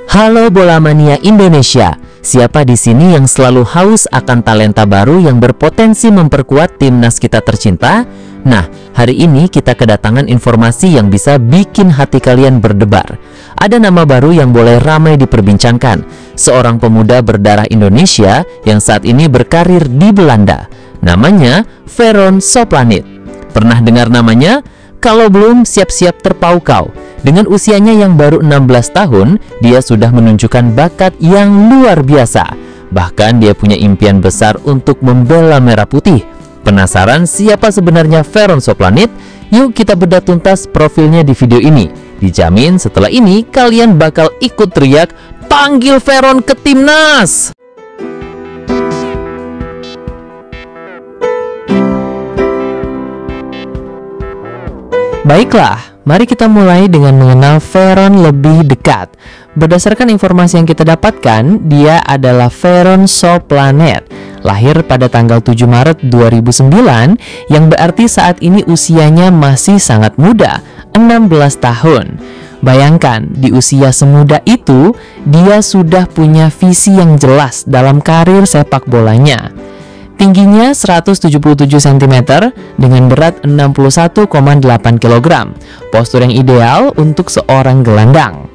Halo bola mania Indonesia. Siapa di sini yang selalu haus akan talenta baru yang berpotensi memperkuat timnas kita tercinta? Nah, hari ini kita kedatangan informasi yang bisa bikin hati kalian berdebar. Ada nama baru yang boleh ramai diperbincangkan. Seorang pemuda berdarah Indonesia yang saat ini berkarir di Belanda. Namanya Veron Soplanit. Pernah dengar namanya? Kalau belum, siap-siap terpaukau. Dengan usianya yang baru 16 tahun, dia sudah menunjukkan bakat yang luar biasa. Bahkan dia punya impian besar untuk membela merah putih. Penasaran siapa sebenarnya Veron Soplanit? Yuk kita bedah tuntas profilnya di video ini. Dijamin setelah ini kalian bakal ikut teriak, "Panggil Veron ke timnas!" Baiklah, mari kita mulai dengan mengenal Veron lebih dekat. Berdasarkan informasi yang kita dapatkan, dia adalah Veron Soplanit. Lahir pada tanggal 7 Maret 2009, yang berarti saat ini usianya masih sangat muda, 16 tahun. Bayangkan, di usia semuda itu, dia sudah punya visi yang jelas dalam karir sepak bolanya. Tingginya 177 cm dengan berat 61,8 kg. Postur yang ideal untuk seorang gelandang.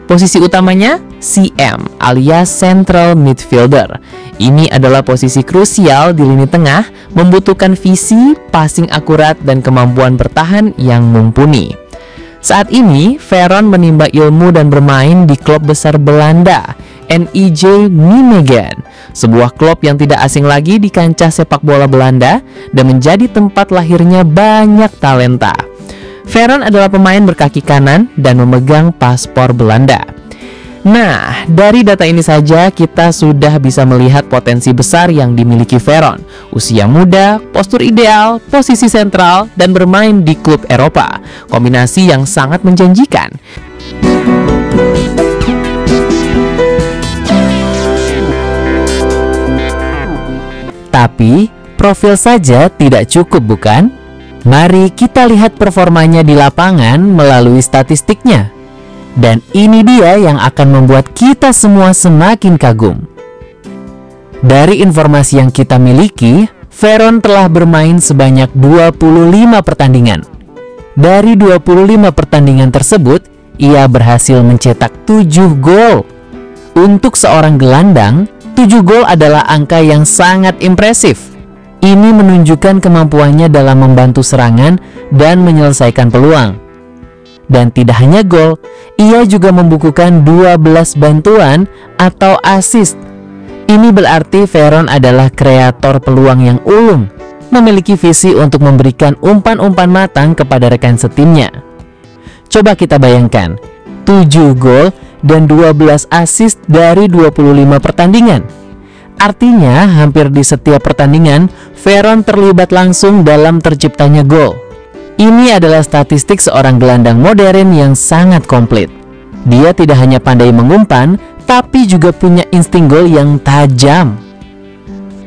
Posisi utamanya CM alias Central Midfielder. Ini adalah posisi krusial di lini tengah, membutuhkan visi, passing akurat, dan kemampuan bertahan yang mumpuni. Saat ini, Veron menimba ilmu dan bermain di klub besar Belanda, NEC Nijmegen, sebuah klub yang tidak asing lagi di kancah sepak bola Belanda dan menjadi tempat lahirnya banyak talenta. Veron adalah pemain berkaki kanan dan memegang paspor Belanda. Nah, dari data ini saja kita sudah bisa melihat potensi besar yang dimiliki Veron. Usia muda, postur ideal, posisi sentral, dan bermain di klub Eropa. Kombinasi yang sangat menjanjikan. Tapi, profil saja tidak cukup, bukan? Mari kita lihat performanya di lapangan melalui statistiknya. Dan ini dia yang akan membuat kita semua semakin kagum. Dari informasi yang kita miliki, Veron telah bermain sebanyak 25 pertandingan. Dari 25 pertandingan tersebut, ia berhasil mencetak 7 gol. Untuk seorang gelandang, 7 gol adalah angka yang sangat impresif. Ini menunjukkan kemampuannya dalam membantu serangan dan menyelesaikan peluang. Dan tidak hanya gol, ia juga membukukan 12 bantuan atau assist. Ini berarti Veron adalah kreator peluang yang ulung, memiliki visi untuk memberikan umpan-umpan matang kepada rekan setimnya. Coba kita bayangkan, 7 gol dan 12 assist dari 25 pertandingan. Artinya, hampir di setiap pertandingan, Veron terlibat langsung dalam terciptanya gol. Ini adalah statistik seorang gelandang modern yang sangat komplit. Dia tidak hanya pandai mengumpan, tapi juga punya insting gol yang tajam.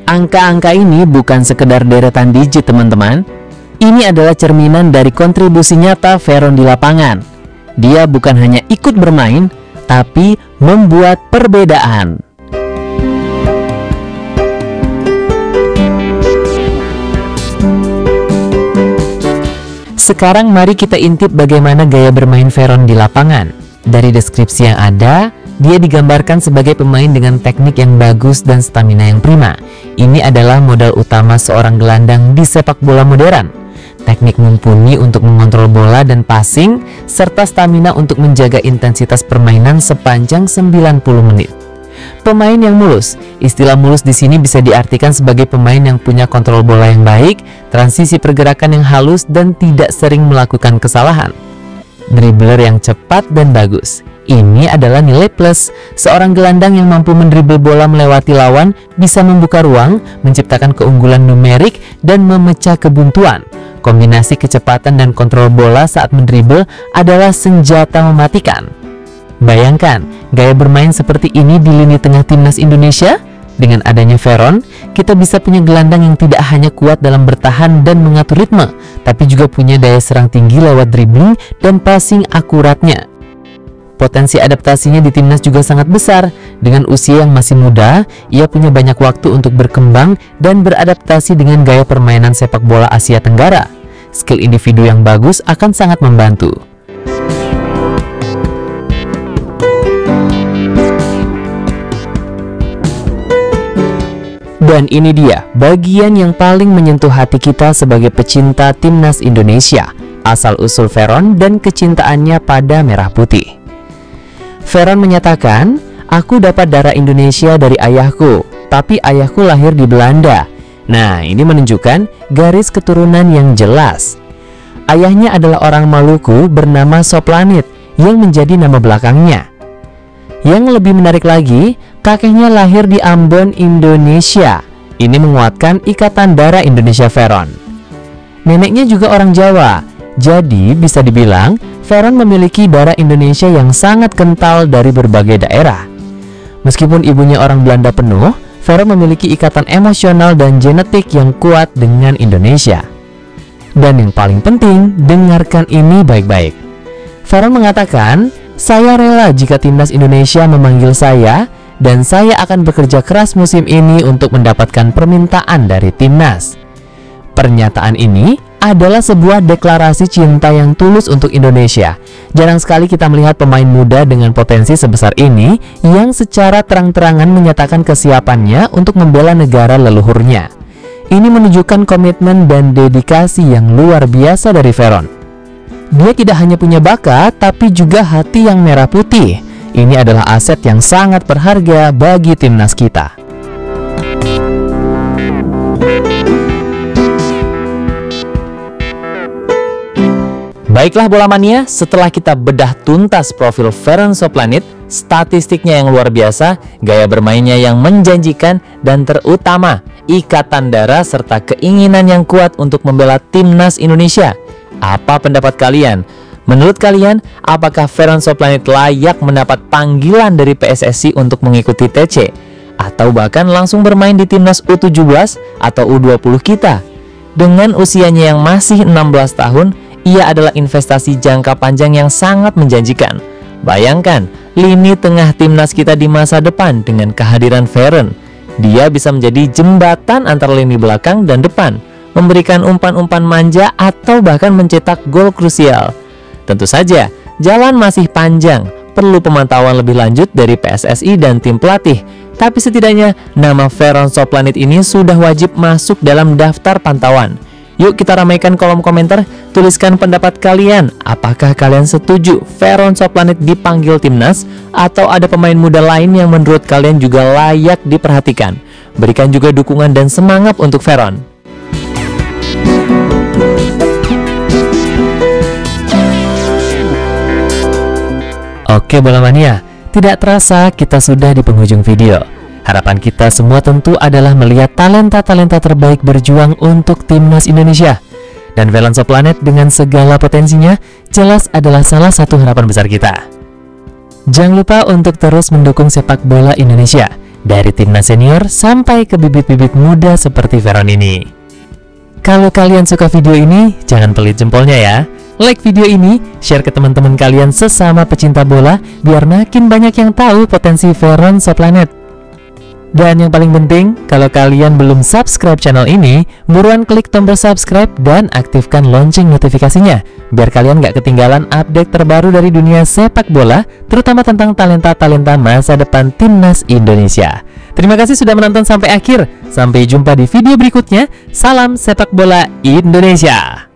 Angka-angka ini bukan sekedar deretan digit, teman-teman. Ini adalah cerminan dari kontribusi nyata Veron di lapangan. Dia bukan hanya ikut bermain, tapi membuat perbedaan. Sekarang mari kita intip bagaimana gaya bermain Veron di lapangan. Dari deskripsi yang ada, dia digambarkan sebagai pemain dengan teknik yang bagus dan stamina yang prima. Ini adalah modal utama seorang gelandang di sepak bola modern. Teknik mumpuni untuk mengontrol bola dan passing, serta stamina untuk menjaga intensitas permainan sepanjang 90 menit. Pemain yang mulus. Istilah mulus di sini bisa diartikan sebagai pemain yang punya kontrol bola yang baik, transisi pergerakan yang halus, dan tidak sering melakukan kesalahan. Dribbler yang cepat dan bagus. Ini adalah nilai plus. Seorang gelandang yang mampu mendribble bola melewati lawan bisa membuka ruang, menciptakan keunggulan numerik, dan memecah kebuntuan. Kombinasi kecepatan dan kontrol bola saat mendribble adalah senjata mematikan. Bayangkan, gaya bermain seperti ini di lini tengah timnas Indonesia. Dengan adanya Veron, kita bisa punya gelandang yang tidak hanya kuat dalam bertahan dan mengatur ritme, tapi juga punya daya serang tinggi lewat dribbling dan passing akuratnya. potensi adaptasinya di timnas juga sangat besar. Dengan usia yang masih muda, ia punya banyak waktu untuk berkembang dan beradaptasi dengan gaya permainan sepak bola Asia Tenggara. Skill individu yang bagus akan sangat membantu. Dan ini dia bagian yang paling menyentuh hati kita sebagai pecinta timnas Indonesia, asal-usul Veron dan kecintaannya pada merah putih. Veron menyatakan, "Aku dapat darah Indonesia dari ayahku, tapi ayahku lahir di Belanda." Nah, ini menunjukkan garis keturunan yang jelas. Ayahnya adalah orang Maluku bernama Soplanit yang menjadi nama belakangnya. Yang lebih menarik lagi, kakeknya lahir di Ambon, Indonesia. Ini menguatkan ikatan darah Indonesia Veron. Neneknya juga orang Jawa. Jadi bisa dibilang Veron memiliki darah Indonesia yang sangat kental dari berbagai daerah. Meskipun ibunya orang Belanda penuh, Veron memiliki ikatan emosional dan genetik yang kuat dengan Indonesia. Dan yang paling penting, dengarkan ini baik-baik. Veron mengatakan, "Saya rela jika timnas Indonesia memanggil saya, dan saya akan bekerja keras musim ini untuk mendapatkan permintaan dari timnas." Pernyataan ini adalah sebuah deklarasi cinta yang tulus untuk Indonesia. Jarang sekali kita melihat pemain muda dengan potensi sebesar ini yang secara terang-terangan menyatakan kesiapannya untuk membela negara leluhurnya. Ini menunjukkan komitmen dan dedikasi yang luar biasa dari Veron. Dia tidak hanya punya bakat, tapi juga hati yang merah putih. Ini adalah aset yang sangat berharga bagi timnas kita. Baiklah bola mania, setelah kita bedah tuntas profil Veron Soplanit, statistiknya yang luar biasa, gaya bermainnya yang menjanjikan, dan terutama ikatan darah serta keinginan yang kuat untuk membela timnas Indonesia. Apa pendapat kalian? Menurut kalian, apakah Veron Soplanit layak mendapat panggilan dari PSSI untuk mengikuti TC? Atau bahkan langsung bermain di timnas U17 atau U20 kita? Dengan usianya yang masih 16 tahun, ia adalah investasi jangka panjang yang sangat menjanjikan. Bayangkan, lini tengah timnas kita di masa depan dengan kehadiran Veron. Dia bisa menjadi jembatan antara lini belakang dan depan, memberikan umpan-umpan manja atau bahkan mencetak gol krusial. Tentu saja, jalan masih panjang, perlu pemantauan lebih lanjut dari PSSI dan tim pelatih. Tapi setidaknya, nama Veron Soplanit ini sudah wajib masuk dalam daftar pantauan. Yuk kita ramaikan kolom komentar, tuliskan pendapat kalian. Apakah kalian setuju Veron Soplanit dipanggil timnas? Atau ada pemain muda lain yang menurut kalian juga layak diperhatikan? Berikan juga dukungan dan semangat untuk Veron. Oke bola mania, tidak terasa kita sudah di penghujung video. Harapan kita semua tentu adalah melihat talenta-talenta terbaik berjuang untuk timnas Indonesia. Dan Veron Soplanit dengan segala potensinya jelas adalah salah satu harapan besar kita. Jangan lupa untuk terus mendukung sepak bola Indonesia, dari timnas senior sampai ke bibit-bibit muda seperti Veron ini. Kalau kalian suka video ini, jangan pelit jempolnya ya. Like video ini, share ke teman-teman kalian sesama pecinta bola, biar makin banyak yang tahu potensi Veron Soplanit. Dan yang paling penting, kalau kalian belum subscribe channel ini, buruan klik tombol subscribe dan aktifkan lonceng notifikasinya, biar kalian gak ketinggalan update terbaru dari dunia sepak bola, terutama tentang talenta-talenta masa depan timnas Indonesia. Terima kasih sudah menonton sampai akhir. Sampai jumpa di video berikutnya. Salam sepak bola Indonesia.